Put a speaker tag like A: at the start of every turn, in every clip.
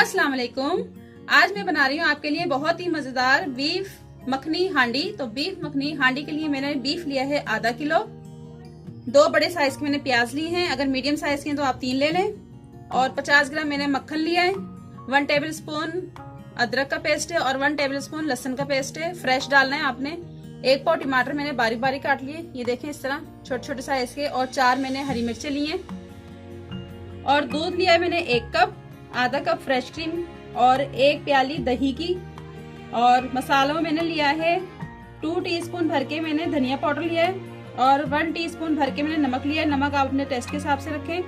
A: अस्सलाम वालेकुम। आज मैं बना रही हूँ आपके लिए बहुत ही मजेदार बीफ मखनी हांडी। तो बीफ मखनी हांडी के लिए मैंने बीफ लिया है आधा किलो। 2 बड़े साइज के मैंने प्याज लिए हैं, अगर मीडियम साइज के हैं तो आप 3 ले लें। और 50 ग्राम मैंने मक्खन लिया है। 1 टेबल स्पून अदरक का पेस्ट है और 1 टेबल स्पून लहसुन का पेस्ट है, फ्रेश डालना है आपने। 1 पाव टमाटर मैंने बारीक बारीक काट लिए, ये देखें इस तरह छोटे छोटे साइज के। और 4 मैंने हरी मिर्चें लिए। और दूध लिया है मैंने 1 कप, आधा कप फ्रेश क्रीम और 1 प्याली दही की। और मसालों में मैंने लिया है 2 टीस्पून भर के मैंने धनिया पाउडर लिया है और 1 टीस्पून भर के मैंने नमक लिया है। नमक आप अपने टेस्ट के हिसाब से रखें।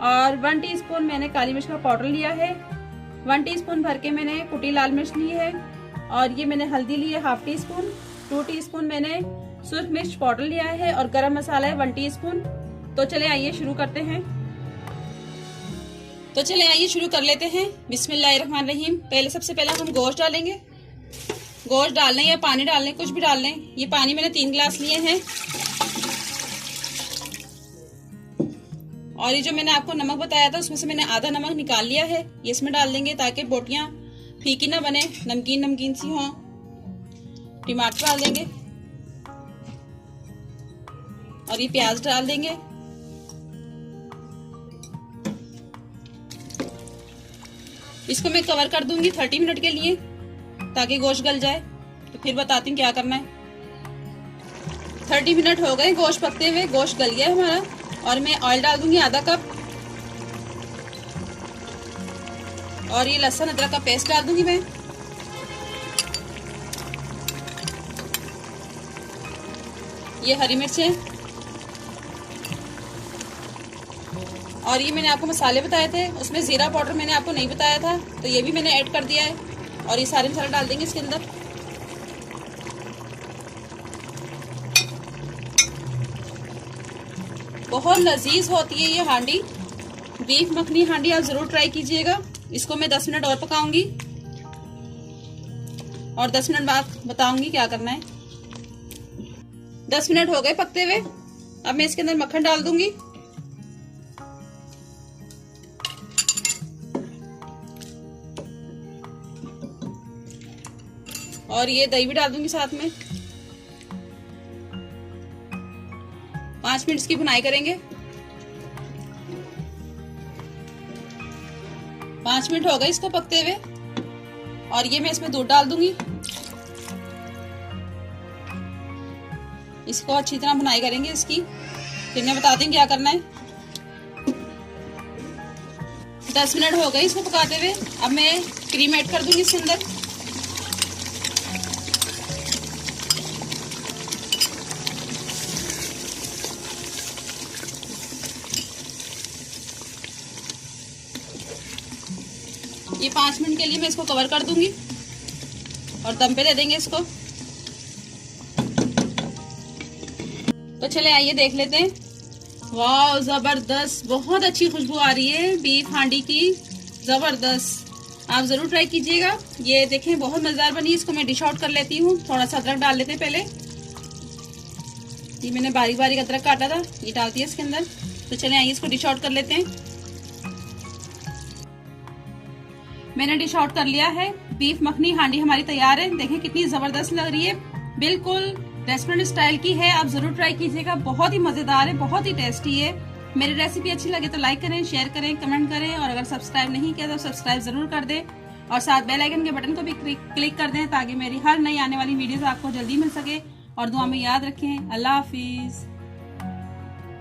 A: और 1 टीस्पून मैंने काली मिर्च का पाउडर लिया है। 1 टीस्पून भर के मैंने कुटी लाल मिर्च ली है। और ये मैंने हल्दी ली है ½ टीस्पून। 2 टीस्पून मैंने सूरज मिर्च पाउडर लिया है और गरम मसाला है 1 टीस्पून। तो चले आइए शुरू करते हैं। शुरू कर लेते हैं। बिस्मिल्लाहिर्रहमानिर्रहीम। सबसे पहले हम गोश्त डालेंगे। गोश्त डाल लें या पानी डाल लें, कुछ भी डाल लें। ये पानी मैंने 3 गिलास लिए हैं। और ये जो मैंने आपको नमक बताया था उसमें से मैंने आधा नमक निकाल लिया है, ये इसमें डाल देंगे ताकि बोटियां फीकी ना बने, नमकीन नमकीन सी हों। टमाटर डाल देंगे और ये प्याज डाल देंगे। इसको मैं कवर कर दूंगी 30 मिनट के लिए ताकि गोश्त गल जाए। तो फिर बताती हूँ क्या करना है। 30 मिनट हो गए गोश्त पकते हुए, गोश्त गल गया है हमारा। और मैं ऑयल डाल दूंगी आधा कप। और ये लहसुन अदरक का पेस्ट डाल दूंगी मैं। ये हरी मिर्चें। और ये मैंने आपको मसाले बताए थे, उसमें जीरा पाउडर मैंने आपको नहीं बताया था, तो ये भी मैंने ऐड कर दिया है। और ये सारे मसाले डाल देंगे इसके अंदर। बहुत लजीज होती है ये हांडी, बीफ मखनी हांडी। आप जरूर ट्राई कीजिएगा। इसको मैं 10 मिनट और पकाऊंगी और 10 मिनट बाद बताऊंगी क्या करना है। 10 मिनट हो गए पकते हुए। अब मैं इसके अंदर मक्खन डाल दूंगी। और ये दही भी डाल दूंगी साथ में। 5 मिनट की भुनाई करेंगे। 5 मिनट हो गए इसको पकते हुए। और ये मैं इसमें दूध डाल दूंगी। इसको अच्छी तरह भुनाई करेंगे इसकी, फिर मैं बताती हूँ क्या करना है। 10 मिनट हो गए इसको पकाते हुए। अब मैं क्रीम ऐड कर दूंगी इसके अंदर। ये 5 मिनट के लिए मैं इसको कवर कर दूंगी और दम पे दे देंगे इसको। तो चले आइए देख लेते हैं। वाह जबरदस्त, बहुत अच्छी खुशबू आ रही है बीफ हांडी की, जबरदस्त। आप जरूर ट्राई कीजिएगा। ये देखें बहुत मजेदार बनी। इसको मैं डिश आउट कर लेती हूँ। थोड़ा सा अदरक डाल लेते हैं पहले। ये मैंने बारीक बारीक अदरक काटा था, ये डालती है इसके अंदर। तो चले आइए इसको डिश आउट कर लेते हैं। मैंने डिश आउट कर लिया है। बीफ मखनी हांडी हमारी तैयार है। देखें कितनी जबरदस्त लग रही है, बिल्कुल रेस्टोरेंट स्टाइल की है। आप जरूर ट्राई कीजिएगा, बहुत ही मजेदार है, बहुत ही टेस्टी है। मेरी रेसिपी अच्छी लगे तो लाइक करें, शेयर करें, कमेंट करें। और अगर सब्सक्राइब नहीं किया तो सब्सक्राइब जरूर कर दें और साथ बेल आइकन के बटन को भी क्लिक कर दें ताकि मेरी हर नई आने वाली वीडियोस आपको जल्दी मिल सके। और दुआ में याद रखें। अल्लाह हाफिज।